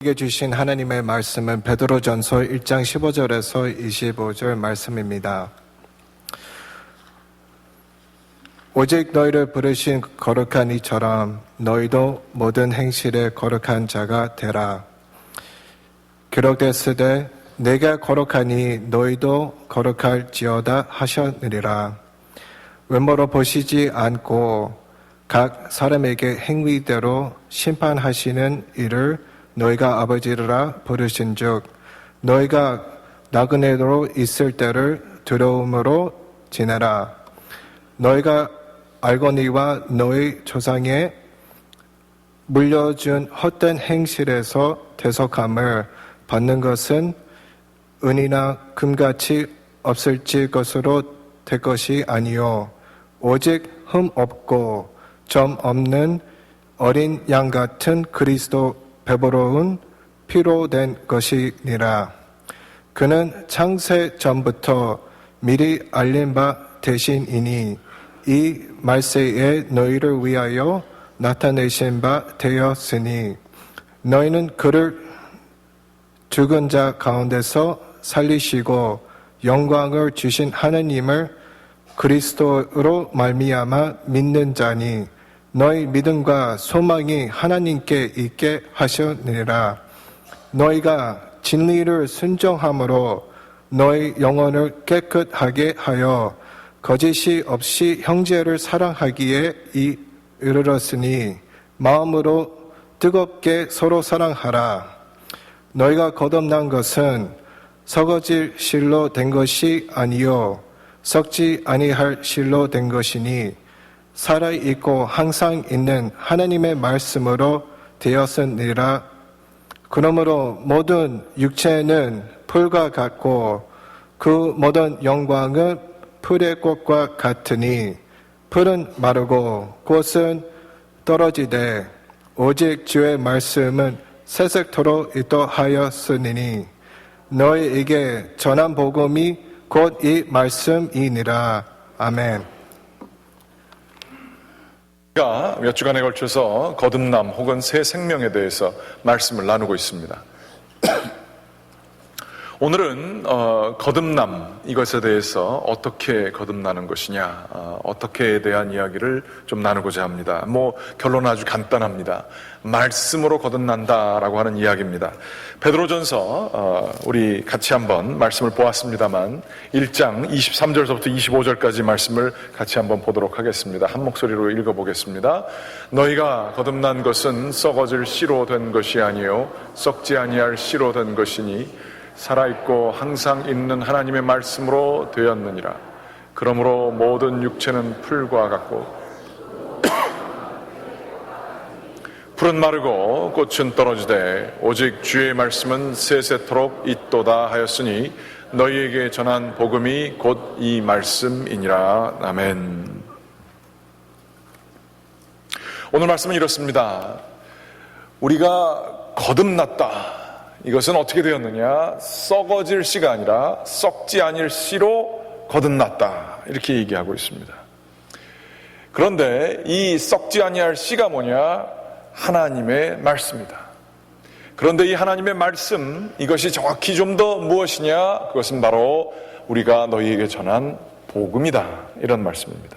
우리에게 주신 하나님의 말씀은 베드로전서 1장 15절에서 25절 말씀입니다. 오직 너희를 부르신 거룩한 이처럼 너희도 모든 행실에 거룩한 자가 되라. 기록됐으되 내가 거룩하니 너희도 거룩할지어다 하셨느니라. 외모로 보시지 않고 각 사람에게 행위대로 심판하시는 이를 너희가 아버지라 부르신즉 너희가 나그네로 있을 때를 두려움으로 지내라. 너희가 알거니와 너희 조상에 물려준 헛된 행실에서 대속함을 받는 것은 은이나 금같이 없을지 것으로 될 것이 아니요 오직 흠 없고 점 없는 어린 양 같은 그리스도 배부러운 피로 된 것이니라. 그는 창세 전부터 미리 알린 바 되신이니 이 말세에 너희를 위하여 나타내신 바 되었으니 너희는 그를 죽은 자 가운데서 살리시고 영광을 주신 하나님을 그리스도로 말미암아 믿는 자니 너희 믿음과 소망이 하나님께 있게 하셨느니라. 너희가 진리를 순종함으로 너희 영혼을 깨끗하게 하여 거짓이 없이 형제를 사랑하기에 이르렀으니 마음으로 뜨겁게 서로 사랑하라. 너희가 거듭난 것은 썩어질 실로 된 것이 아니요 썩지 아니할 실로 된 것이니 살아있고 항상 있는 하나님의 말씀으로 되었으니라. 그러므로 모든 육체는 풀과 같고 그 모든 영광은 풀의 꽃과 같으니 풀은 마르고 꽃은 떨어지되 오직 주의 말씀은 세세토록 있도하였으니 너희에게 전한 복음이 곧 이 말씀이니라. 아멘. 우리가 몇 주간에 걸쳐서 거듭남 혹은 새 생명에 대해서 말씀을 나누고 있습니다. 오늘은 거듭남 이것에 대해서 어떻게 거듭나는 것이냐, 어떻게에 대한 이야기를 좀 나누고자 합니다. 결론은 아주 간단합니다. 말씀으로 거듭난다라고 하는 이야기입니다. 베드로전서 우리 같이 한번 말씀을 보았습니다만 1장 23절부터 25절까지 말씀을 같이 한번 보도록 하겠습니다. 한 목소리로 읽어보겠습니다. 너희가 거듭난 것은 썩어질 씨로 된 것이 아니요 썩지 아니할 씨로 된 것이니 살아있고 항상 있는 하나님의 말씀으로 되었느니라. 그러므로 모든 육체는 풀과 같고 풀은 마르고 꽃은 떨어지되 오직 주의 말씀은 세세토록 있도다 하였으니 너희에게 전한 복음이 곧 이 말씀이니라. 아멘. 오늘 말씀은 이렇습니다. 우리가 거듭났다. 이것은 어떻게 되었느냐? 썩어질 씨가 아니라 썩지 아닐 씨로 거듭났다. 이렇게 얘기하고 있습니다. 그런데 이 썩지 아니할 씨가 뭐냐? 하나님의 말씀이다. 그런데 이 하나님의 말씀, 이것이 정확히 좀 더 무엇이냐? 그것은 바로 우리가 너희에게 전한 복음이다. 이런 말씀입니다.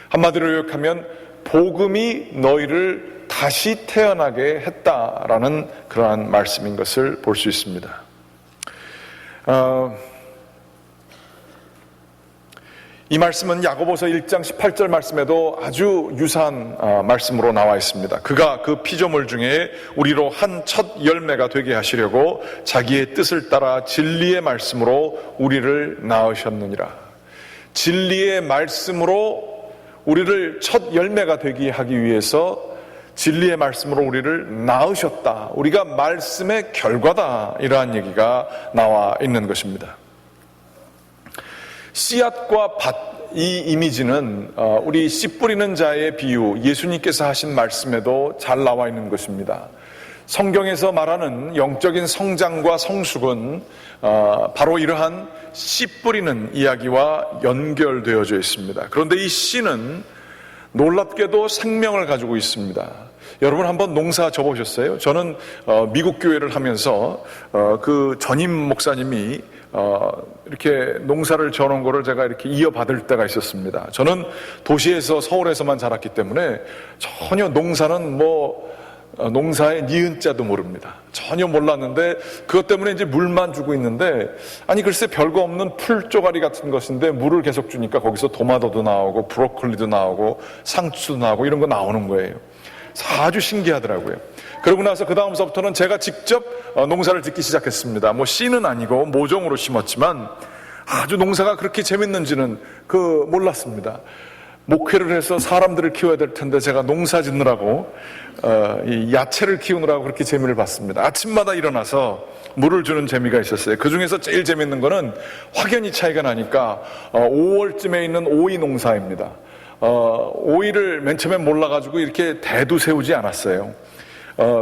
한마디로 요약하면 복음이 너희를 다시 태어나게 했다라는 그러한 말씀인 것을 볼 수 있습니다. 이 말씀은 야고보서 1장 18절 말씀에도 아주 유사한 말씀으로 나와 있습니다. 그가 그 피조물 중에 우리로 한 첫 열매가 되게 하시려고 자기의 뜻을 따라 진리의 말씀으로 우리를 낳으셨느니라. 진리의 말씀으로 우리를 첫 열매가 되게 하기 위해서 진리의 말씀으로 우리를 낳으셨다. 우리가 말씀의 결과다. 이러한 얘기가 나와 있는 것입니다. 씨앗과 밭, 이 이미지는 우리 씨 뿌리는 자의 비유, 예수님께서 하신 말씀에도 잘 나와 있는 것입니다. 성경에서 말하는 영적인 성장과 성숙은 바로 이러한 씨 뿌리는 이야기와 연결되어져 있습니다. 그런데 이 씨는 놀랍게도 생명을 가지고 있습니다. 여러분 한번 농사 져보셨어요? 저는 미국 교회를 하면서 그 전임 목사님이 이렇게 농사를 져놓은 거를 제가 이렇게 이어받을 때가 있었습니다. 저는 도시에서 서울에서만 자랐기 때문에 전혀 농사는 농사의 니은자도 모릅니다. 전혀 몰랐는데 그것 때문에 이제 물만 주고 있는데 아니 글쎄 별거 없는 풀 쪼가리 같은 것인데 물을 계속 주니까 거기서 토마토도 나오고 브로콜리도 나오고 상추도 나오고 이런 거 나오는 거예요. 아주 신기하더라고요. 그러고 나서 그 다음서부터는 제가 직접 농사를 짓기 시작했습니다. 씨는 아니고 모종으로 심었지만 아주 농사가 그렇게 재밌는지는 몰랐습니다. 목회를 해서 사람들을 키워야 될 텐데 제가 농사 짓느라고 이 야채를 키우느라고 그렇게 재미를 봤습니다. 아침마다 일어나서 물을 주는 재미가 있었어요. 그 중에서 제일 재밌는 거는 확연히 차이가 나니까 5월쯤에 있는 오이 농사입니다. 오이를 맨 처음에 몰라가지고 이렇게 대도 세우지 않았어요.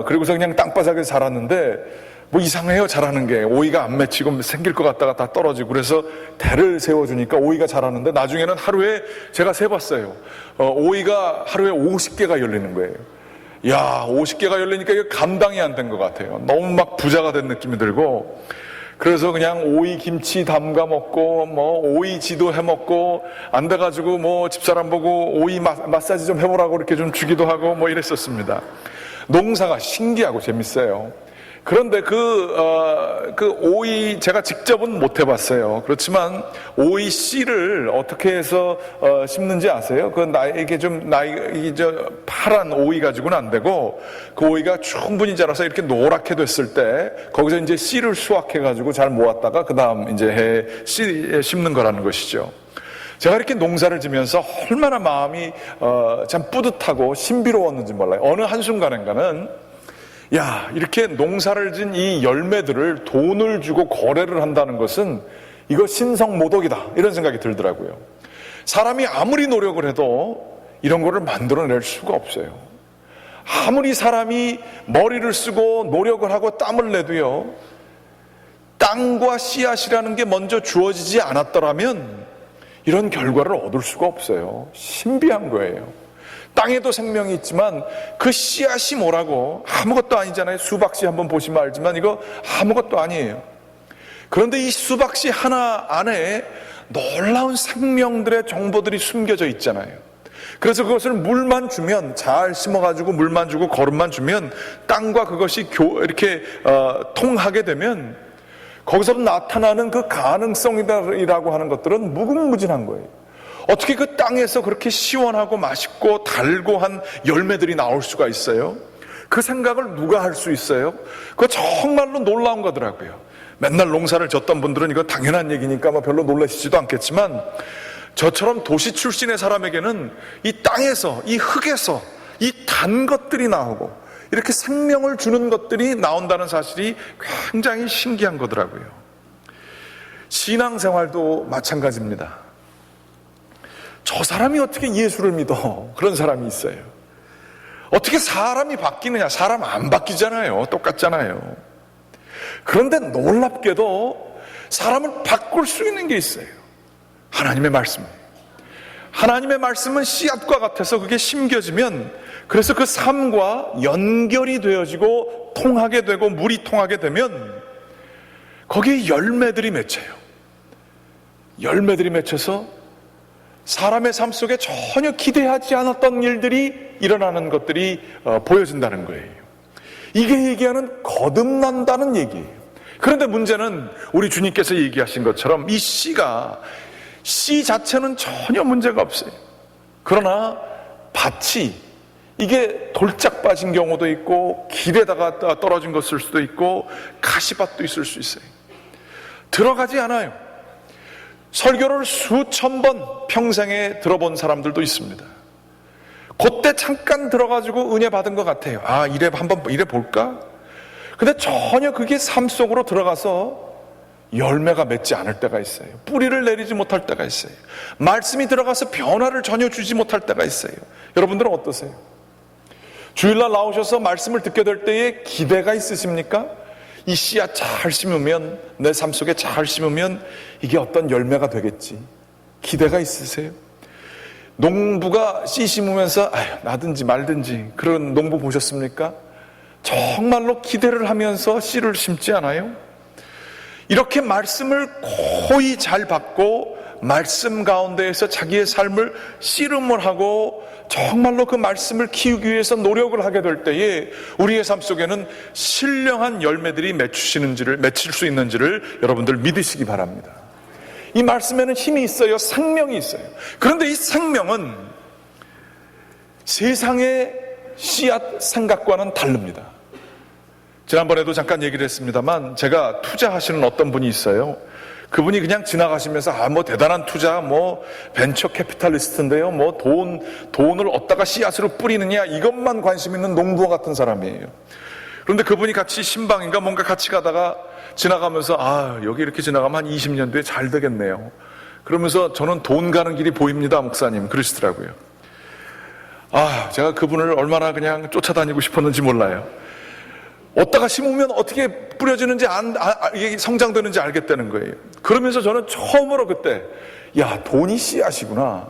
그리고서 그냥 땅바닥에 자랐는데 이상해요. 자라는 게 오이가 안 맺히고 생길 것 같다가 다 떨어지고 그래서 대를 세워주니까 오이가 자라는데 나중에는 하루에 제가 세봤어요. 오이가 하루에 50개가 열리는 거예요. 야, 50개가 열리니까 이게 감당이 안 된 것 같아요. 너무 막 부자가 된 느낌이 들고 그래서 그냥 오이 김치 담가 먹고 오이 지도 해 먹고 안 돼가지고 집사람 보고 오이 마사지 좀 해보라고 이렇게 좀 주기도 하고 이랬었습니다. 농사가 신기하고 재밌어요. 그런데 그 오이 제가 직접은 못 해봤어요. 그렇지만 오이 씨를 어떻게 해서 심는지 아세요? 이게 파란 오이 가지고는 안 되고 그 오이가 충분히 자라서 이렇게 노랗게 됐을 때 거기서 이제 씨를 수확해가지고 잘 모았다가 그 다음 이제 씨에 심는 거라는 것이죠. 제가 이렇게 농사를 지면서 얼마나 마음이 참 뿌듯하고 신비로웠는지 몰라요. 어느 한순간인가는 이렇게 농사를 진 이 열매들을 돈을 주고 거래를 한다는 것은 이거 신성모독이다 이런 생각이 들더라고요. 사람이 아무리 노력을 해도 이런 거를 만들어낼 수가 없어요. 아무리 사람이 머리를 쓰고 노력을 하고 땀을 내도요, 땅과 씨앗이라는 게 먼저 주어지지 않았더라면 이런 결과를 얻을 수가 없어요. 신비한 거예요. 땅에도 생명이 있지만 그 씨앗이 뭐라고? 아무것도 아니잖아요. 수박씨 한번 보시면 알지만 이거 아무것도 아니에요. 그런데 이 수박씨 하나 안에 놀라운 생명들의 정보들이 숨겨져 있잖아요. 그래서 그것을 물만 주면, 잘 심어가지고 물만 주고 거름만 주면 땅과 그것이 이렇게 통하게 되면 거기서 나타나는 그 가능성이라고 하는 것들은 무궁무진한 거예요. 어떻게 그 땅에서 그렇게 시원하고 맛있고 달고 한 열매들이 나올 수가 있어요? 그 생각을 누가 할 수 있어요? 그거 정말로 놀라운 거더라고요. 맨날 농사를 졌던 분들은 이거 당연한 얘기니까 별로 놀라시지도 않겠지만 저처럼 도시 출신의 사람에게는 이 땅에서, 이 흙에서 이 단 것들이 나오고 이렇게 생명을 주는 것들이 나온다는 사실이 굉장히 신기한 거더라고요. 신앙생활도 마찬가지입니다. 저 사람이 어떻게 예수를 믿어? 그런 사람이 있어요. 어떻게 사람이 바뀌느냐? 사람 안 바뀌잖아요. 똑같잖아요. 그런데 놀랍게도 사람을 바꿀 수 있는 게 있어요. 하나님의 말씀이에요. 하나님의 말씀은 씨앗과 같아서 그게 심겨지면 그래서 그 삶과 연결이 되어지고 통하게 되고 물이 통하게 되면 거기에 열매들이 맺혀요. 열매들이 맺혀서 사람의 삶 속에 전혀 기대하지 않았던 일들이 일어나는 것들이 보여진다는 거예요. 이게 얘기하는 거듭난다는 얘기예요. 그런데 문제는 우리 주님께서 얘기하신 것처럼 이 씨가 씨 자체는 전혀 문제가 없어요. 그러나 밭이 이게 돌짝 빠진 경우도 있고 길에다가 떨어진 것일 수도 있고 가시밭도 있을 수 있어요. 들어가지 않아요. 설교를 수천 번 평생에 들어본 사람들도 있습니다. 그때 잠깐 들어가지고 은혜 받은 것 같아요. 한번 이래 볼까? 근데 전혀 그게 삶 속으로 들어가서 열매가 맺지 않을 때가 있어요. 뿌리를 내리지 못할 때가 있어요. 말씀이 들어가서 변화를 전혀 주지 못할 때가 있어요. 여러분들은 어떠세요? 주일날 나오셔서 말씀을 듣게 될 때에 기대가 있으십니까? 이 씨앗 잘 심으면, 내 삶 속에 잘 심으면 이게 어떤 열매가 되겠지. 기대가 있으세요? 농부가 씨 심으면서 나든지 말든지 그런 농부 보셨습니까? 정말로 기대를 하면서 씨를 심지 않아요? 이렇게 말씀을 거의 잘 받고 말씀 가운데에서 자기의 삶을 씨름을 하고 정말로 그 말씀을 키우기 위해서 노력을 하게 될 때에 우리의 삶 속에는 신령한 열매들이 맺힐 수 있는지를 여러분들 믿으시기 바랍니다. 이 말씀에는 힘이 있어요. 생명이 있어요. 그런데 이 생명은 세상의 씨앗 생각과는 다릅니다. 지난번에도 잠깐 얘기를 했습니다만 제가 투자하시는 어떤 분이 있어요. 그분이 그냥 지나가시면서 뭐 대단한 투자, 뭐 벤처 캐피탈리스트인데요, 뭐 돈을 얻다가 씨앗으로 뿌리느냐 이것만 관심 있는 농부와 같은 사람이에요. 그런데 그분이 같이 신방인가 뭔가 같이 가다가 지나가면서 여기 이렇게 지나가면 한 20년 뒤에 잘 되겠네요. 그러면서 저는 돈 가는 길이 보입니다, 목사님 그러시더라고요. 제가 그분을 얼마나 그냥 쫓아다니고 싶었는지 몰라요. 얻다가 심으면 어떻게 뿌려지는지 이게 성장되는지 알겠다는 거예요. 그러면서 저는 처음으로 그때 돈이 씨앗이구나,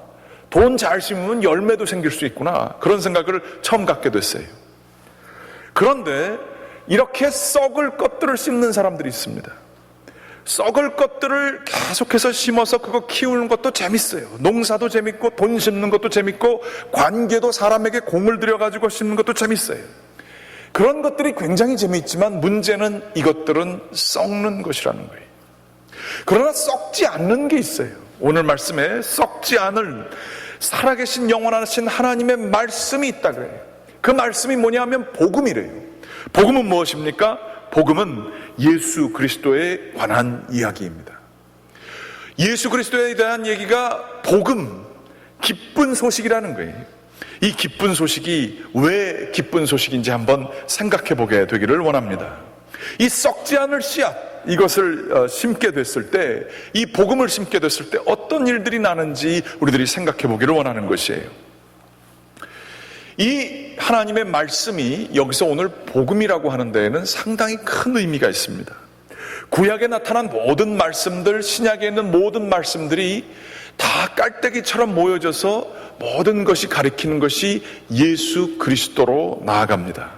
돈 잘 심으면 열매도 생길 수 있구나, 그런 생각을 처음 갖게 됐어요. 그런데 이렇게 썩을 것들을 심는 사람들이 있습니다. 썩을 것들을 계속해서 심어서 그거 키우는 것도 재밌어요. 농사도 재밌고 돈 심는 것도 재밌고 관계도 사람에게 공을 들여가지고 심는 것도 재밌어요. 그런 것들이 굉장히 재미있지만 문제는 이것들은 썩는 것이라는 거예요. 그러나 썩지 않는 게 있어요. 오늘 말씀에 썩지 않을 살아계신 영원하신 하나님의 말씀이 있다 그래요. 그 말씀이 뭐냐 하면 복음이래요. 복음은 무엇입니까? 복음은 예수 그리스도에 관한 이야기입니다. 예수 그리스도에 대한 얘기가 복음, 기쁜 소식이라는 거예요. 이 기쁜 소식이 왜 기쁜 소식인지 한번 생각해 보게 되기를 원합니다. 이 썩지 않을 씨앗, 이것을 심게 됐을 때, 이 복음을 심게 됐을 때 어떤 일들이 나는지 우리들이 생각해 보기를 원하는 것이에요. 이 하나님의 말씀이 여기서 오늘 복음이라고 하는 데에는 상당히 큰 의미가 있습니다. 구약에 나타난 모든 말씀들, 신약에 있는 모든 말씀들이 다 깔때기처럼 모여져서 모든 것이 가리키는 것이 예수 그리스도로 나아갑니다.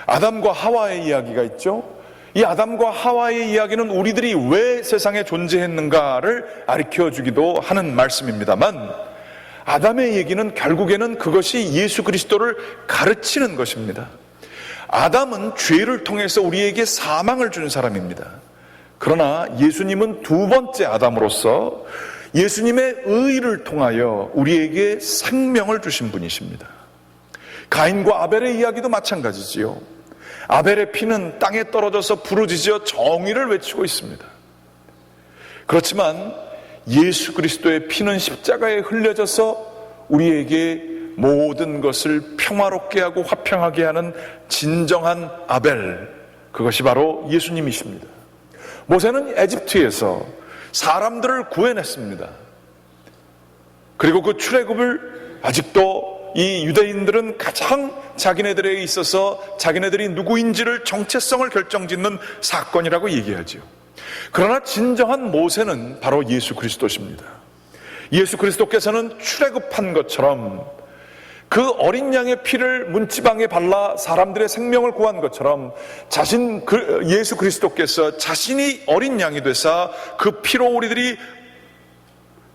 아담과 하와의 이야기가 있죠. 이 아담과 하와의 이야기는 우리들이 왜 세상에 존재했는가를 가르쳐주기도 하는 말씀입니다만, 아담의 얘기는 결국에는 그것이 예수 그리스도를 가르치는 것입니다. 아담은 죄를 통해서 우리에게 사망을 준 사람입니다. 그러나 예수님은 두 번째 아담으로서 예수님의 의를 통하여 우리에게 생명을 주신 분이십니다. 가인과 아벨의 이야기도 마찬가지지요. 아벨의 피는 땅에 떨어져서 부르짖어 정의를 외치고 있습니다. 그렇지만 예수 그리스도의 피는 십자가에 흘려져서 우리에게 모든 것을 평화롭게 하고 화평하게 하는 진정한 아벨, 그것이 바로 예수님이십니다. 모세는 에집트에서 사람들을 구해냈습니다. 그리고 그 출애굽을 아직도 이 유대인들은 가장 자기네들에 있어서 자기네들이 누구인지를 정체성을 결정짓는 사건이라고 얘기하죠. 그러나 진정한 모세는 바로 예수 그리스도십니다. 예수 그리스도께서는 출애굽한 것처럼 그 어린 양의 피를 문지방에 발라 사람들의 생명을 구한 것처럼 예수 그리스도께서 자신이 어린 양이 되사 그 피로 우리들이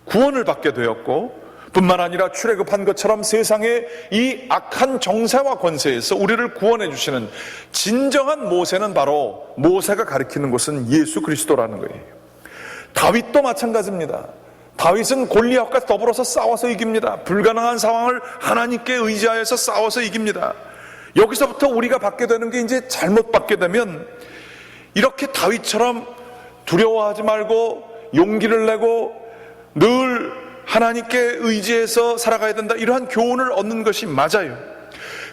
구원을 받게 되었고, 뿐만 아니라 출애굽한 것처럼 세상의 이 악한 정세와 권세에서 우리를 구원해 주시는 진정한 모세는 바로, 모세가 가리키는 것은 예수 그리스도라는 거예요. 다윗도 마찬가지입니다. 다윗은 골리앗과 더불어서 싸워서 이깁니다. 불가능한 상황을 하나님께 의지하여서 싸워서 이깁니다. 여기서부터 우리가 받게 되는 게, 이제 잘못 받게 되면 이렇게 다윗처럼 두려워하지 말고 용기를 내고 늘 하나님께 의지해서 살아가야 된다, 이러한 교훈을 얻는 것이 맞아요.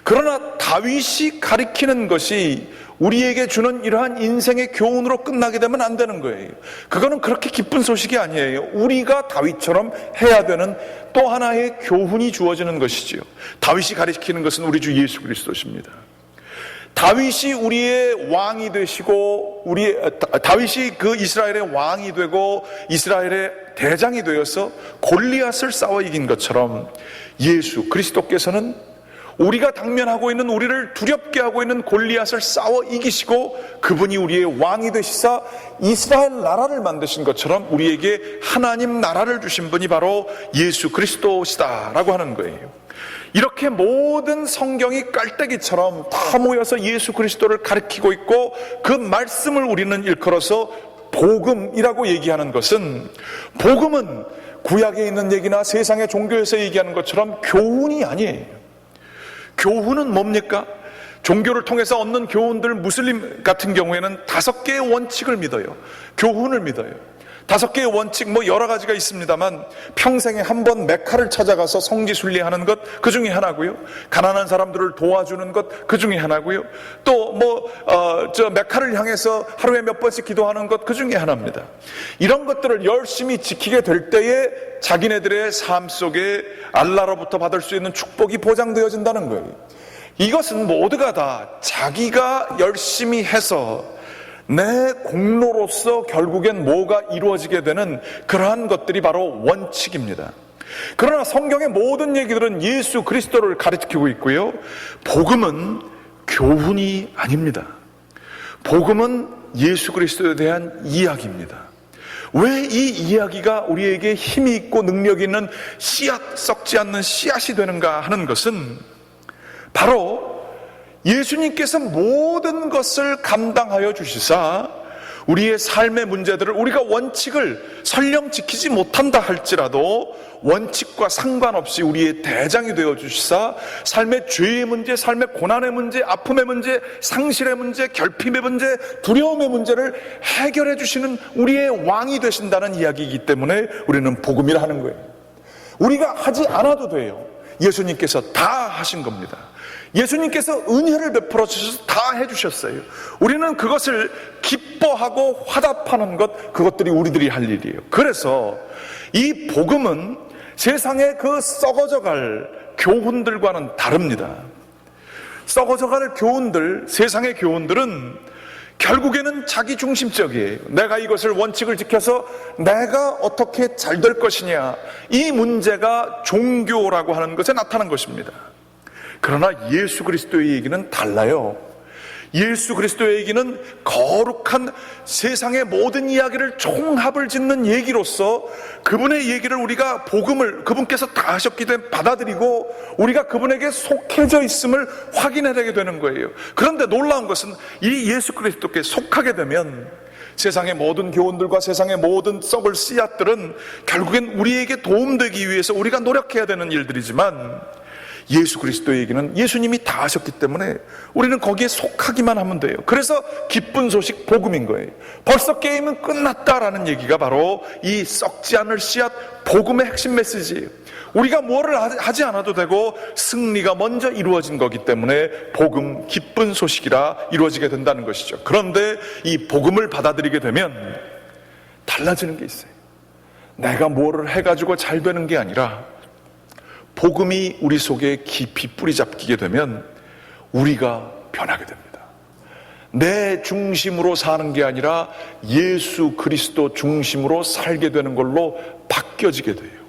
그러나 다윗이 가리키는 것이 우리에게 주는 이러한 인생의 교훈으로 끝나게 되면 안 되는 거예요. 그거는 그렇게 기쁜 소식이 아니에요. 우리가 다윗처럼 해야 되는 또 하나의 교훈이 주어지는 것이지요. 다윗이 가리키는 것은 우리 주 예수 그리스도십니다. 다윗이 우리의 왕이 되시고 다윗이 그 이스라엘의 왕이 되고 이스라엘의 대장이 되어서 골리앗을 싸워 이긴 것처럼 예수 그리스도께서는 우리가 당면하고 있는, 우리를 두렵게 하고 있는 골리앗을 싸워 이기시고 그분이 우리의 왕이 되시사 이스라엘 나라를 만드신 것처럼 우리에게 하나님 나라를 주신 분이 바로 예수 그리스도시다라고 하는 거예요. 이렇게 모든 성경이 깔때기처럼 다 모여서 예수 그리스도를 가리키고 있고 그 말씀을 우리는 일컬어서 복음이라고 얘기하는 것은, 복음은 구약에 있는 얘기나 세상의 종교에서 얘기하는 것처럼 교훈이 아니에요. 교훈은 뭡니까? 종교를 통해서 얻는 교훈들, 무슬림 같은 경우에는 5개의 원칙을 믿어요. 교훈을 믿어요. 5개의 원칙, 여러 가지가 있습니다만 평생에 한 번 메카를 찾아가서 성지순례하는 것, 그 중에 하나고요. 가난한 사람들을 도와주는 것, 그 중에 하나고요. 또 메카를 향해서 하루에 몇 번씩 기도하는 것, 그 중에 하나입니다. 이런 것들을 열심히 지키게 될 때에 자기네들의 삶 속에 알라로부터 받을 수 있는 축복이 보장되어진다는 거예요. 이것은 모두가 다 자기가 열심히 해서 내 공로로서 결국엔 뭐가 이루어지게 되는 그러한 것들이 바로 원칙입니다. 그러나 성경의 모든 얘기들은 예수 그리스도를 가리키고 있고요. 복음은 교훈이 아닙니다. 복음은 예수 그리스도에 대한 이야기입니다. 왜 이 이야기가 우리에게 힘이 있고 능력이 있는 씨앗, 썩지 않는 씨앗이 되는가 하는 것은 바로 예수님께서 모든 것을 감당하여 주시사 우리의 삶의 문제들을, 우리가 원칙을 설령 지키지 못한다 할지라도 원칙과 상관없이 우리의 대장이 되어 주시사 삶의 죄의 문제, 삶의 고난의 문제, 아픔의 문제, 상실의 문제, 결핍의 문제, 두려움의 문제를 해결해 주시는 우리의 왕이 되신다는 이야기이기 때문에 우리는 복음이라 하는 거예요. 우리가 하지 않아도 돼요. 예수님께서 다 하신 겁니다. 예수님께서 은혜를 베풀어 주셔서 다 해주셨어요. 우리는 그것을 기뻐하고 화답하는 것, 그것들이 우리들이 할 일이에요. 그래서 이 복음은 세상의 그 썩어져갈 교훈들과는 다릅니다. 썩어져갈 교훈들, 세상의 교훈들은 결국에는 자기 중심적이에요. 내가 이것을 원칙을 지켜서 내가 어떻게 잘 될 것이냐, 이 문제가 종교라고 하는 것에 나타난 것입니다. 그러나 예수 그리스도의 얘기는 달라요. 예수 그리스도의 얘기는 거룩한 세상의 모든 이야기를 총합을 짓는 얘기로서 그분의 얘기를 우리가 복음을 그분께서 다 하셨기 때문에 받아들이고 우리가 그분에게 속해져 있음을 확인하게 되는 거예요. 그런데 놀라운 것은 이 예수 그리스도께 속하게 되면 세상의 모든 교훈들과 세상의 모든 썩을 씨앗들은 결국엔 우리에게 도움되기 위해서 우리가 노력해야 되는 일들이지만 예수 그리스도의 얘기는 예수님이 다 하셨기 때문에 우리는 거기에 속하기만 하면 돼요. 그래서 기쁜 소식 복음인 거예요. 벌써 게임은 끝났다라는 얘기가 바로 이 썩지 않을 씨앗 복음의 핵심 메시지예요. 우리가 뭐를 하지 않아도 되고 승리가 먼저 이루어진 거기 때문에 복음, 기쁜 소식이라 이루어지게 된다는 것이죠. 그런데 이 복음을 받아들이게 되면 달라지는 게 있어요. 내가 뭐를 해가지고 잘 되는 게 아니라 복음이 우리 속에 깊이 뿌리 잡히게 되면 우리가 변하게 됩니다. 내 중심으로 사는 게 아니라 예수 그리스도 중심으로 살게 되는 걸로 바뀌어지게 돼요.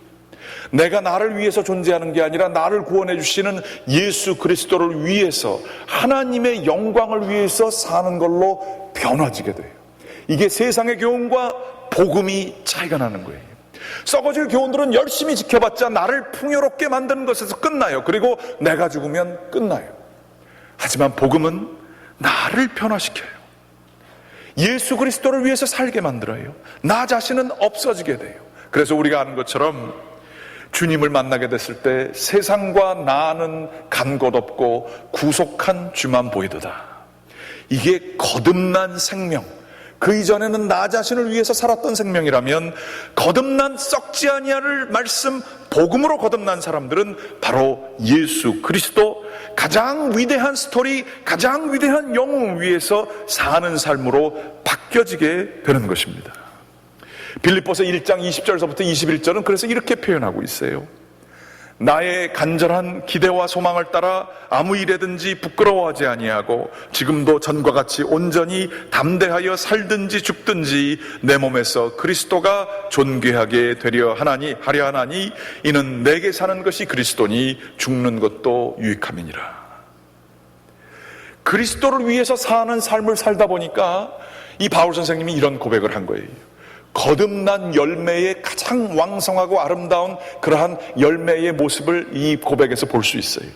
내가 나를 위해서 존재하는 게 아니라 나를 구원해 주시는 예수 그리스도를 위해서, 하나님의 영광을 위해서 사는 걸로 변화지게 돼요. 이게 세상의 교훈과 복음이 차이가 나는 거예요. 썩어질 교훈들은 열심히 지켜봤자 나를 풍요롭게 만드는 것에서 끝나요. 그리고 내가 죽으면 끝나요. 하지만 복음은 나를 변화시켜요. 예수 그리스도를 위해서 살게 만들어요. 나 자신은 없어지게 돼요. 그래서 우리가 아는 것처럼 주님을 만나게 됐을 때 세상과 나는 간 곳 없고 구속한 주만 보이도다. 이게 거듭난 생명, 그 이전에는 나 자신을 위해서 살았던 생명이라면 거듭난 썩지 아니할 말씀 복음으로 거듭난 사람들은 바로 예수 그리스도, 가장 위대한 스토리, 가장 위대한 영웅을 위해서 사는 삶으로 바뀌어지게 되는 것입니다. 빌립보서 1장 20절서부터 21절은 그래서 이렇게 표현하고 있어요. 나의 간절한 기대와 소망을 따라 아무 일에든지 부끄러워하지 아니하고 지금도 전과 같이 온전히 담대하여 살든지 죽든지 내 몸에서 그리스도가 존귀하게 하려 하나니 이는 내게 사는 것이 그리스도니 죽는 것도 유익함이니라. 그리스도를 위해서 사는 삶을 살다 보니까 이 바울 선생님이 이런 고백을 한 거예요. 거듭난 열매의 가장 왕성하고 아름다운 그러한 열매의 모습을 이 고백에서 볼 수 있어요.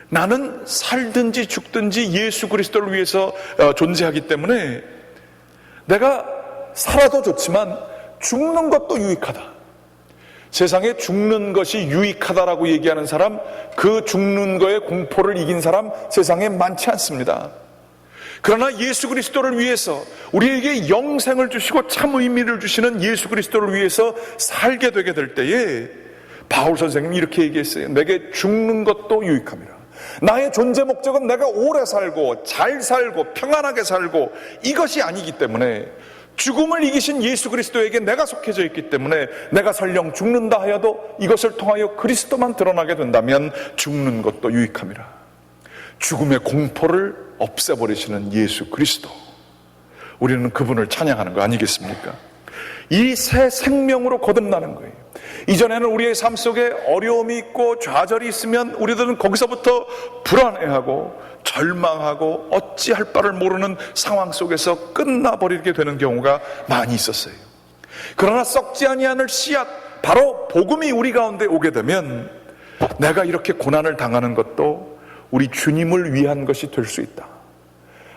나는 살든지 죽든지 예수 그리스도를 위해서 존재하기 때문에 내가 살아도 좋지만 죽는 것도 유익하다. 세상에 죽는 것이 유익하다라고 얘기하는 사람, 그 죽는 거의 공포를 이긴 사람 세상에 많지 않습니다. 그러나 예수 그리스도를 위해서 우리에게 영생을 주시고 참 의미를 주시는 예수 그리스도를 위해서 살게 되게 될 때에 바울 선생님이 이렇게 얘기했어요. 내게 죽는 것도 유익함이라. 나의 존재 목적은 내가 오래 살고 잘 살고 평안하게 살고 이것이 아니기 때문에 죽음을 이기신 예수 그리스도에게 내가 속해져 있기 때문에 내가 설령 죽는다 하여도 이것을 통하여 그리스도만 드러나게 된다면 죽는 것도 유익함이라. 죽음의 공포를 없애버리시는 예수 그리스도, 우리는 그분을 찬양하는 거 아니겠습니까? 이 새 생명으로 거듭나는 거예요. 이전에는 우리의 삶 속에 어려움이 있고 좌절이 있으면 우리들은 거기서부터 불안해하고 절망하고 어찌할 바를 모르는 상황 속에서 끝나버리게 되는 경우가 많이 있었어요. 그러나 썩지 아니하는 씨앗, 바로 복음이 우리 가운데 오게 되면 내가 이렇게 고난을 당하는 것도 우리 주님을 위한 것이 될 수 있다.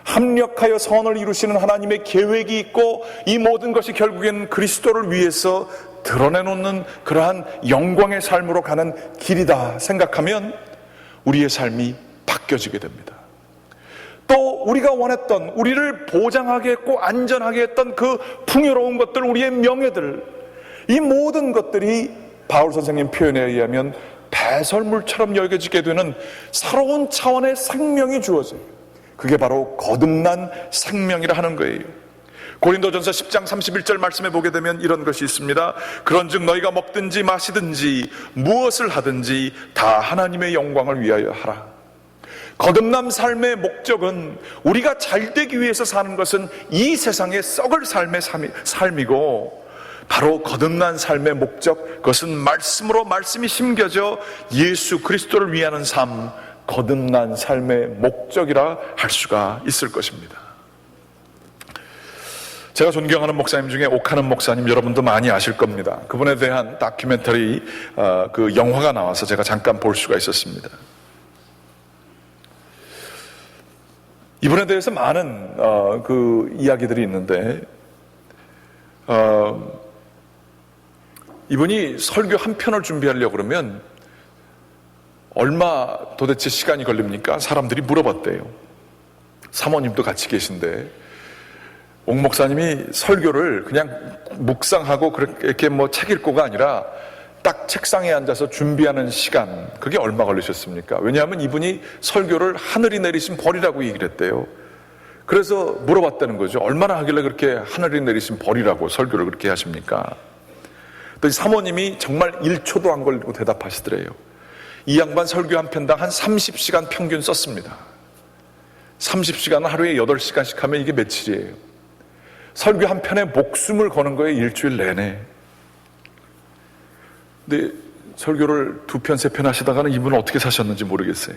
합력하여 선을 이루시는 하나님의 계획이 있고 이 모든 것이 결국엔 그리스도를 위해서 드러내놓는 그러한 영광의 삶으로 가는 길이다 생각하면 우리의 삶이 바뀌어지게 됩니다. 또 우리가 원했던, 우리를 보장하게 했고 안전하게 했던 그 풍요로운 것들, 우리의 명예들, 이 모든 것들이 바울 선생님 표현에 의하면 배설물처럼 여겨지게 되는 새로운 차원의 생명이 주어져요. 그게 바로 거듭난 생명이라 하는 거예요. 고린도전서 10장 31절 말씀에 보게 되면 이런 것이 있습니다. 그런즉 너희가 먹든지 마시든지 무엇을 하든지 다 하나님의 영광을 위하여 하라. 거듭남 삶의 목적은 우리가 잘되기 위해서 사는 것은 이 세상의 썩을 삶의 삶이고, 바로 거듭난 삶의 목적, 그것은 말씀으로 말씀이 심겨져 예수 그리스도를 위하는 삶, 거듭난 삶의 목적이라 할 수가 있을 것입니다. 제가 존경하는 목사님 중에 옥하는 목사님, 여러분도 많이 아실 겁니다. 그분에 대한 다큐멘터리 그 영화가 나와서 제가 잠깐 볼 수가 있었습니다. 이분에 대해서 많은 그 이야기들이 있는데 이분이 설교 한 편을 준비하려고 그러면 얼마 도대체 시간이 걸립니까? 사람들이 물어봤대요. 사모님도 같이 계신데 옥 목사님이 설교를 그냥 묵상하고 그렇게 뭐 책 읽고가 아니라 딱 책상에 앉아서 준비하는 시간, 그게 얼마 걸리셨습니까? 왜냐하면 이분이 설교를 하늘이 내리신 벌이라고 얘기를 했대요. 그래서 물어봤다는 거죠. 얼마나 하길래 그렇게 하늘이 내리신 벌이라고 설교를 그렇게 하십니까? 또 사모님이 정말 1초도 안 걸리고 대답하시더래요. 이 양반 설교 한 편당 한 30시간 평균 썼습니다. 30시간은 하루에 8시간씩 하면 이게 며칠이에요? 설교 한 편에 목숨을 거는 거예요. 일주일 내내. 근데 설교를 2편, 3편 하시다가는 이분은 어떻게 사셨는지 모르겠어요.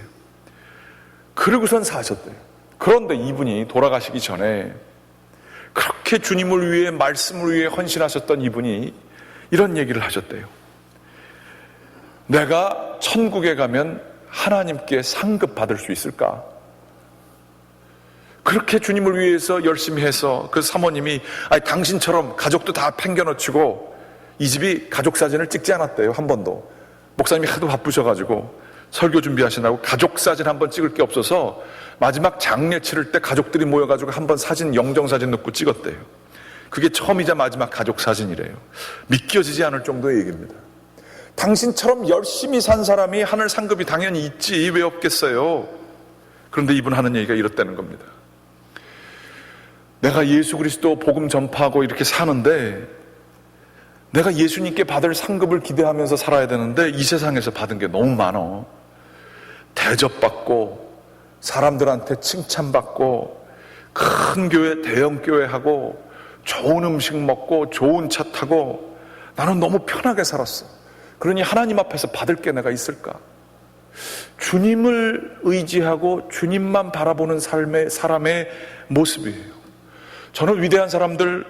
그러고선 사셨대요. 그런데 이분이 돌아가시기 전에 그렇게 주님을 위해, 말씀을 위해 헌신하셨던 이분이 이런 얘기를 하셨대요. 내가 천국에 가면 하나님께 상급 받을 수 있을까? 그렇게 주님을 위해서 열심히 해서 그 사모님이 당신처럼 가족도 다 팽겨놓치고 이 집이 가족 사진을 찍지 않았대요. 한 번도. 목사님이 하도 바쁘셔가지고 설교 준비하시느라고 가족 사진 한 번 찍을 게 없어서 마지막 장례 치를 때 가족들이 모여가지고 한 번 사진, 영정사진 넣고 찍었대요. 그게 처음이자 마지막 가족 사진이래요. 믿겨지지 않을 정도의 얘기입니다. 당신처럼 열심히 산 사람이 하늘 상급이 당연히 있지 왜 없겠어요? 그런데 이분 하는 얘기가 이렇다는 겁니다. 내가 예수 그리스도 복음 전파하고 이렇게 사는데 내가 예수님께 받을 상급을 기대하면서 살아야 되는데 이 세상에서 받은 게 너무 많어. 대접받고 사람들한테 칭찬받고 큰 교회, 대형 교회 하고 좋은 음식 먹고 좋은 차 타고 나는 너무 편하게 살았어. 그러니 하나님 앞에서 받을 게 내가 있을까? 주님을 의지하고 주님만 바라보는 사람의 모습이에요. 저는 위대한 사람들,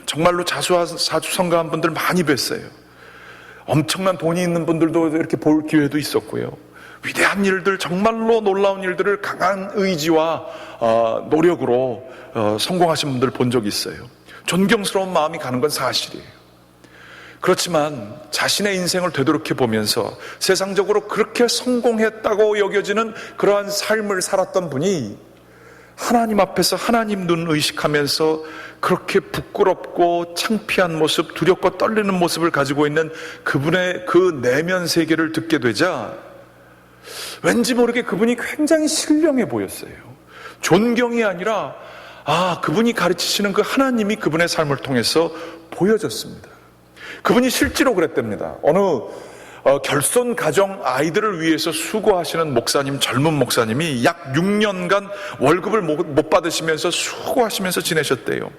정말로 자수성가한 분들 많이 뵀어요. 엄청난 돈이 있는 분들도 이렇게 볼 기회도 있었고요. 위대한 일들, 정말로 놀라운 일들을 강한 의지와 노력으로 성공하신 분들 본 적이 있어요. 존경스러운 마음이 가는 건 사실이에요. 그렇지만 자신의 인생을 되돌이켜 보면서 세상적으로 그렇게 성공했다고 여겨지는 그러한 삶을 살았던 분이 하나님 앞에서 하나님 눈 의식하면서 그렇게 부끄럽고 창피한 모습, 두렵고 떨리는 모습을 가지고 있는 그분의 그 내면 세계를 듣게 되자 왠지 모르게 그분이 굉장히 신령해 보였어요. 존경이 아니라 그분이 가르치시는 그 하나님이 그분의 삶을 통해서 보여졌습니다. 그분이 실제로 그랬답니다. 어느 결손 가정 아이들을 위해서 수고하시는 목사님, 젊은 목사님이 약 6년간 월급을 못 받으시면서 수고하시면서 지내셨대요.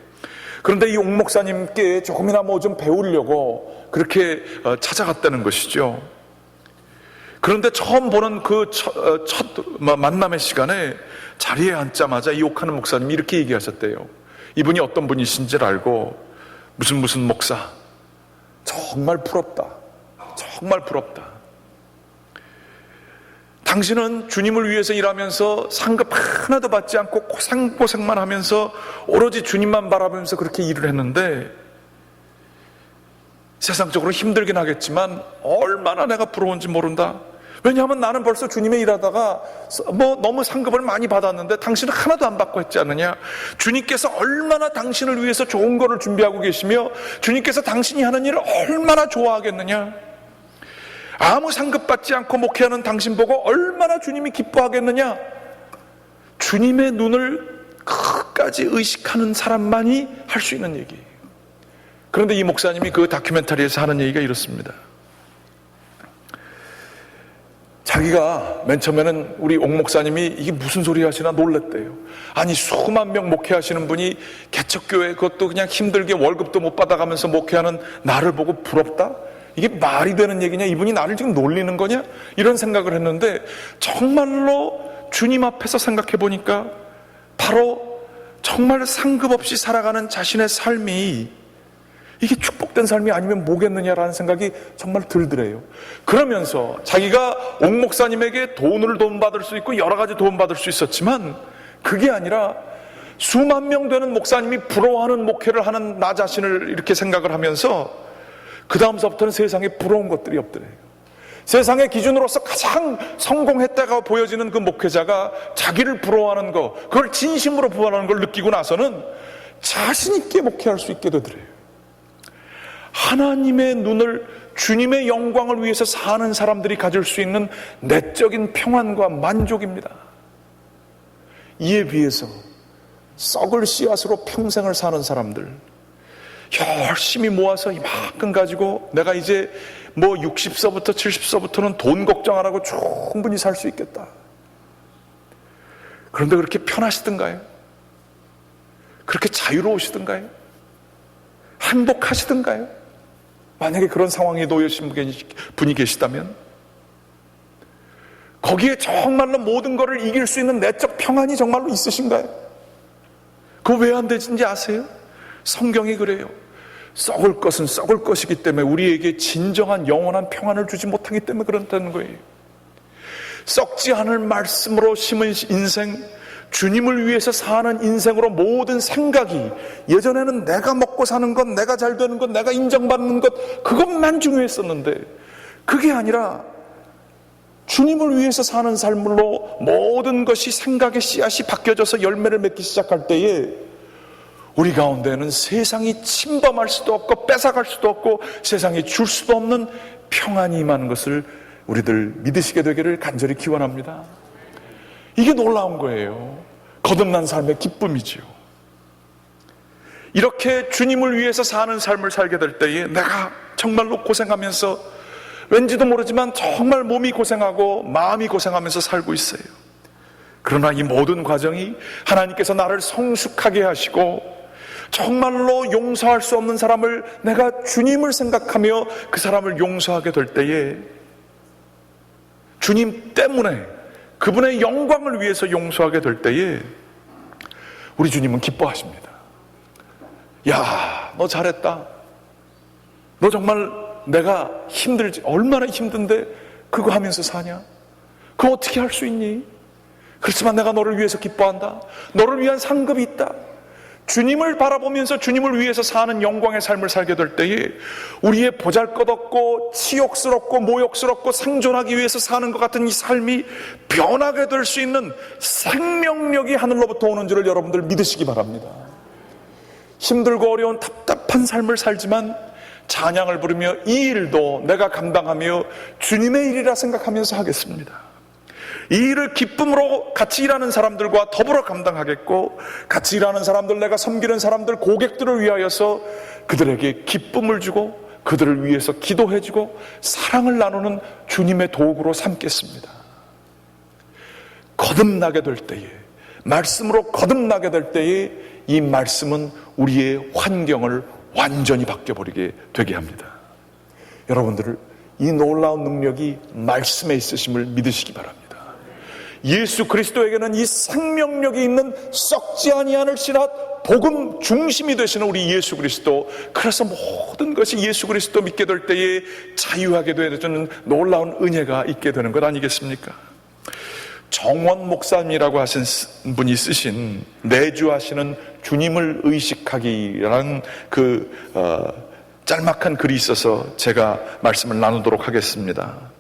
그런데 이 옥 목사님께 조금이나 뭐 좀 배우려고 그렇게 찾아갔다는 것이죠. 그런데 처음 보는 그 첫 만남의 시간에 자리에 앉자마자 이 옥하는 목사님이 이렇게 얘기하셨대요. 이분이 어떤 분이신지를 알고 무슨 목사, 정말 부럽다. 정말 부럽다. 당신은 주님을 위해서 일하면서 상급 하나도 받지 않고 고생만 하면서 오로지 주님만 바라보면서 그렇게 일을 했는데 세상적으로 힘들긴 하겠지만 얼마나 내가 부러운지 모른다. 왜냐하면 나는 벌써 주님의 일하다가 너무 상급을 많이 받았는데 당신은 하나도 안 받고 했지 않느냐. 주님께서 얼마나 당신을 위해서 좋은 거를 준비하고 계시며 주님께서 당신이 하는 일을 얼마나 좋아하겠느냐. 아무 상급 받지 않고 목회하는 당신 보고 얼마나 주님이 기뻐하겠느냐. 주님의 눈을 끝까지 의식하는 사람만이 할 수 있는 얘기예요. 그런데 이 목사님이 그 다큐멘터리에서 하는 얘기가 이렇습니다. 자기가 맨 처음에는 우리 옥 목사님이 이게 무슨 소리 하시나 놀랬대요. 아니 수만 명 목회하시는 분이 개척교회 그것도 그냥 힘들게 월급도 못 받아가면서 목회하는 나를 보고 부럽다? 이게 말이 되는 얘기냐? 이분이 나를 지금 놀리는 거냐? 이런 생각을 했는데 정말로 주님 앞에서 생각해 보니까 바로 정말 상급 없이 살아가는 자신의 삶이 이게 축복된 삶이 아니면 뭐겠느냐라는 생각이 정말 들더래요. 그러면서 자기가 옥 목사님에게 돈을 도움받을 수 있고 여러 가지 도움받을 수 있었지만 그게 아니라 수만 명 되는 목사님이 부러워하는 목회를 하는 나 자신을 이렇게 생각을 하면서 그 다음서부터는 세상에 부러운 것들이 없더래요. 세상의 기준으로서 가장 성공했다고 보여지는 그 목회자가 자기를 부러워하는 거, 그걸 진심으로 부러워하는 걸 느끼고 나서는 자신 있게 목회할 수 있게 되더래요. 하나님의 눈을, 주님의 영광을 위해서 사는 사람들이 가질 수 있는 내적인 평안과 만족입니다. 이에 비해서 썩을 씨앗으로 평생을 사는 사람들, 열심히 모아서 이만큼 가지고 내가 이제 60서부터 70서부터는 돈 걱정 안 하고 충분히 살 수 있겠다. 그런데 그렇게 편하시던가요? 그렇게 자유로우시던가요? 행복하시던가요? 만약에 그런 상황에 놓여진 분이 계시다면 거기에 정말로 모든 것을 이길 수 있는 내적 평안이 정말로 있으신가요? 그거 왜 안 되는지 아세요? 성경이 그래요. 썩을 것은 썩을 것이기 때문에 우리에게 진정한 영원한 평안을 주지 못하기 때문에 그렇다는 거예요. 썩지 않을 말씀으로 심은 인생, 주님을 위해서 사는 인생으로 모든 생각이, 예전에는 내가 먹고 사는 것, 내가 잘 되는 것, 내가 인정받는 것, 그것만 중요했었는데 그게 아니라 주님을 위해서 사는 삶으로 모든 것이 생각의 씨앗이 바뀌어져서 열매를 맺기 시작할 때에 우리 가운데는 세상이 침범할 수도 없고 뺏어갈 수도 없고 세상이 줄 수도 없는 평안이 임하는 것을 우리들 믿으시게 되기를 간절히 기원합니다. 이게 놀라운 거예요. 거듭난 삶의 기쁨이지요. 이렇게 주님을 위해서 사는 삶을 살게 될 때에 내가 정말로 고생하면서 왠지도 모르지만 정말 몸이 고생하고 마음이 고생하면서 살고 있어요. 그러나 이 모든 과정이 하나님께서 나를 성숙하게 하시고 정말로 용서할 수 없는 사람을 내가 주님을 생각하며 그 사람을 용서하게 될 때에 주님 때문에 그분의 영광을 위해서 용서하게 될 때에 우리 주님은 기뻐하십니다. 야, 너 잘했다. 너 정말 내가 힘들지, 얼마나 힘든데 그거 하면서 사냐? 그거 어떻게 할 수 있니? 그렇지만 내가 너를 위해서 기뻐한다. 너를 위한 상급이 있다. 주님을 바라보면서 주님을 위해서 사는 영광의 삶을 살게 될 때에 우리의 보잘것없고 치욕스럽고 모욕스럽고 생존하기 위해서 사는 것 같은 이 삶이 변하게 될 수 있는 생명력이 하늘로부터 오는 줄을 여러분들 믿으시기 바랍니다. 힘들고 어려운 답답한 삶을 살지만 찬양을 부르며 이 일도 내가 감당하며 주님의 일이라 생각하면서 하겠습니다. 이 일을 기쁨으로 같이 일하는 사람들과 더불어 감당하겠고, 같이 일하는 사람들, 내가 섬기는 사람들, 고객들을 위하여서 그들에게 기쁨을 주고 그들을 위해서 기도해주고 사랑을 나누는 주님의 도구로 삼겠습니다. 거듭나게 될 때에, 말씀으로 거듭나게 될 때에 이 말씀은 우리의 환경을 완전히 바뀌어버리게 되게 합니다. 여러분들을 이 놀라운 능력이 말씀에 있으심을 믿으시기 바랍니다. 예수 그리스도에게는 이 생명력이 있는 썩지 아니하는 씨앗 복음 중심이 되시는 우리 예수 그리스도, 그래서 모든 것이 예수 그리스도 믿게 될 때에 자유하게 되어주는 놀라운 은혜가 있게 되는 것 아니겠습니까? 정원 목사님이라고 하신 분이 쓰신 내주하시는 주님을 의식하기라는 짤막한 글이 있어서 제가 말씀을 나누도록 하겠습니다.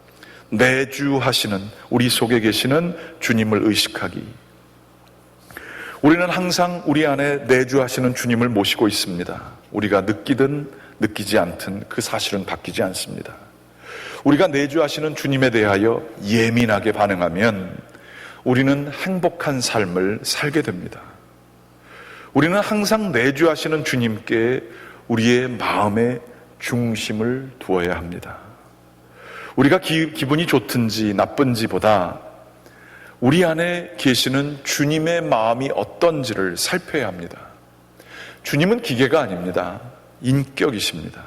내주하시는, 우리 속에 계시는 주님을 의식하기. 우리는 항상 우리 안에 내주하시는 주님을 모시고 있습니다. 우리가 느끼든 느끼지 않든 그 사실은 바뀌지 않습니다. 우리가 내주하시는 주님에 대하여 예민하게 반응하면 우리는 행복한 삶을 살게 됩니다. 우리는 항상 내주하시는 주님께 우리의 마음의 중심을 두어야 합니다. 우리가 기분이 좋든지 나쁜지보다 우리 안에 계시는 주님의 마음이 어떤지를 살펴야 합니다. 주님은 기계가 아닙니다. 인격이십니다.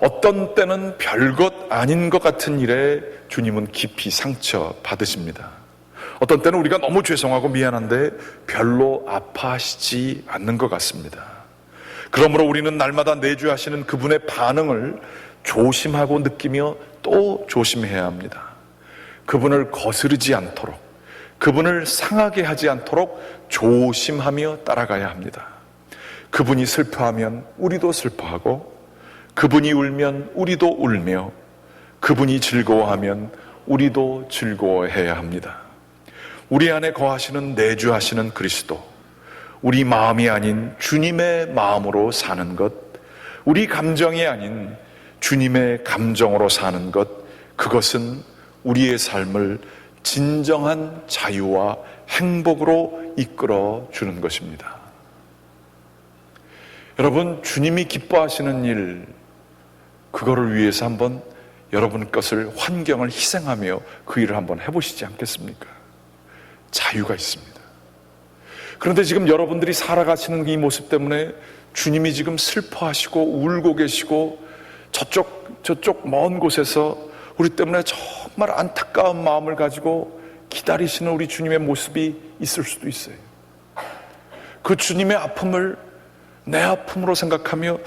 어떤 때는 별것 아닌 것 같은 일에 주님은 깊이 상처 받으십니다. 어떤 때는 우리가 너무 죄송하고 미안한데 별로 아파하시지 않는 것 같습니다. 그러므로 우리는 날마다 내주하시는 그분의 반응을 조심하고 느끼며 또 조심해야 합니다. 그분을 거스르지 않도록, 그분을 상하게 하지 않도록 조심하며 따라가야 합니다. 그분이 슬퍼하면 우리도 슬퍼하고, 그분이 울면 우리도 울며, 그분이 즐거워하면 우리도 즐거워해야 합니다. 우리 안에 거하시는 내주하시는 그리스도, 우리 마음이 아닌 주님의 마음으로 사는 것, 우리 감정이 아닌 주님의 감정으로 사는 것, 그것은 우리의 삶을 진정한 자유와 행복으로 이끌어 주는 것입니다. 여러분, 주님이 기뻐하시는 일, 그거를 위해서 한번 여러분 것을, 환경을 희생하며 그 일을 한번 해보시지 않겠습니까? 자유가 있습니다. 그런데 지금 여러분들이 살아가시는 이 모습 때문에 주님이 지금 슬퍼하시고 울고 계시고 저쪽 먼 곳에서 우리 때문에 정말 안타까운 마음을 가지고 기다리시는 우리 주님의 모습이 있을 수도 있어요. 그 주님의 아픔을 내 아픔으로 생각하며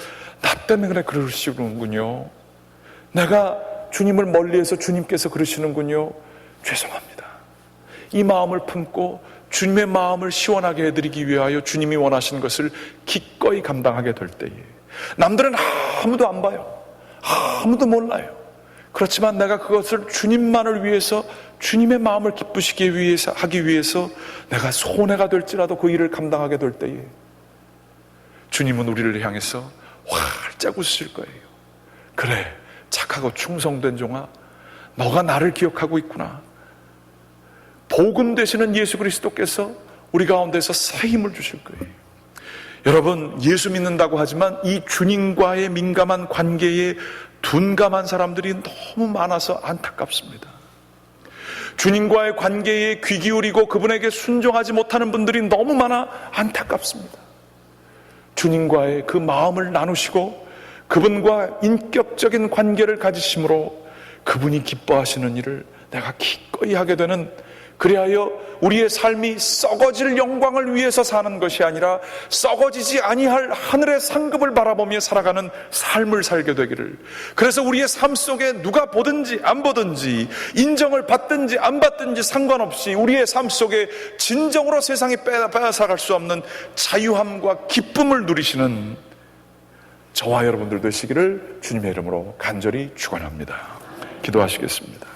나 때문에 그래 그러시는군요. 내가 주님을 멀리해서 주님께서 그러시는군요. 죄송합니다. 이 마음을 품고 주님의 마음을 시원하게 해드리기 위하여 주님이 원하시는 것을 기꺼이 감당하게 될 때에, 남들은 아무도 안 봐요. 아무도 몰라요. 그렇지만 내가 그것을 주님만을 위해서, 주님의 마음을 기쁘시게 위해서 하기 위해서 내가 손해가 될지라도 그 일을 감당하게 될 때에 주님은 우리를 향해서 활짝 웃으실 거예요. 그래, 착하고 충성된 종아, 너가 나를 기억하고 있구나. 복음 되시는 예수 그리스도께서 우리 가운데서 새 힘을 주실 거예요. 여러분, 예수 믿는다고 하지만 이 주님과의 민감한 관계에 둔감한 사람들이 너무 많아서 안타깝습니다. 주님과의 관계에 귀 기울이고 그분에게 순종하지 못하는 분들이 너무 많아 안타깝습니다. 주님과의 그 마음을 나누시고 그분과 인격적인 관계를 가지심으로 그분이 기뻐하시는 일을 내가 기꺼이 하게 되는, 그리하여 우리의 삶이 썩어질 영광을 위해서 사는 것이 아니라 썩어지지 아니할 하늘의 상급을 바라보며 살아가는 삶을 살게 되기를, 그래서 우리의 삶 속에 누가 보든지 안 보든지, 인정을 받든지 안 받든지 상관없이 우리의 삶 속에 진정으로 세상이 빼앗아갈 수 없는 자유함과 기쁨을 누리시는 저와 여러분들 되시기를 주님의 이름으로 간절히 축원합니다. 기도하시겠습니다.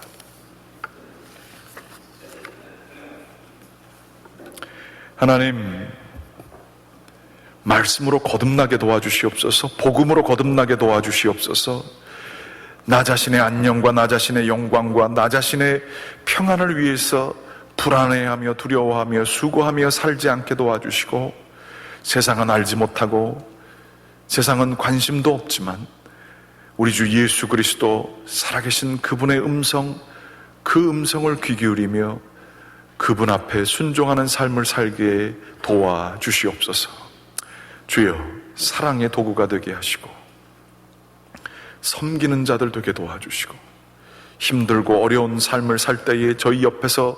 하나님, 말씀으로 거듭나게 도와주시옵소서. 복음으로 거듭나게 도와주시옵소서. 나 자신의 안녕과 나 자신의 영광과 나 자신의 평안을 위해서 불안해하며 두려워하며 수고하며 살지 않게 도와주시고, 세상은 알지 못하고 세상은 관심도 없지만 우리 주 예수 그리스도 살아계신 그분의 음성, 그 음성을 귀 기울이며 그분 앞에 순종하는 삶을 살게 도와주시옵소서. 주여, 사랑의 도구가 되게 하시고 섬기는 자들 되게 도와주시고, 힘들고 어려운 삶을 살 때에 저희 옆에서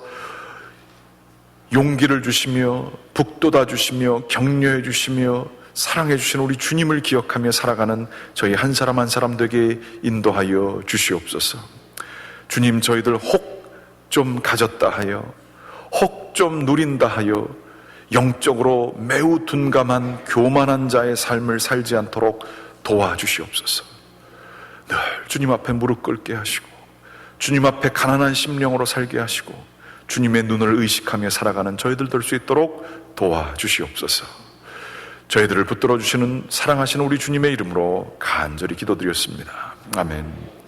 용기를 주시며 북돋아 주시며 격려해 주시며 사랑해 주시는 우리 주님을 기억하며 살아가는 저희 한 사람 한 사람 되게 인도하여 주시옵소서. 주님, 저희들 혹 좀 가졌다 하여, 혹 좀 누린다 하여 영적으로 매우 둔감한 교만한 자의 삶을 살지 않도록 도와주시옵소서. 늘 주님 앞에 무릎 꿇게 하시고 주님 앞에 가난한 심령으로 살게 하시고 주님의 눈을 의식하며 살아가는 저희들 될 수 있도록 도와주시옵소서. 저희들을 붙들어 주시는 사랑하시는 우리 주님의 이름으로 간절히 기도드렸습니다. 아멘.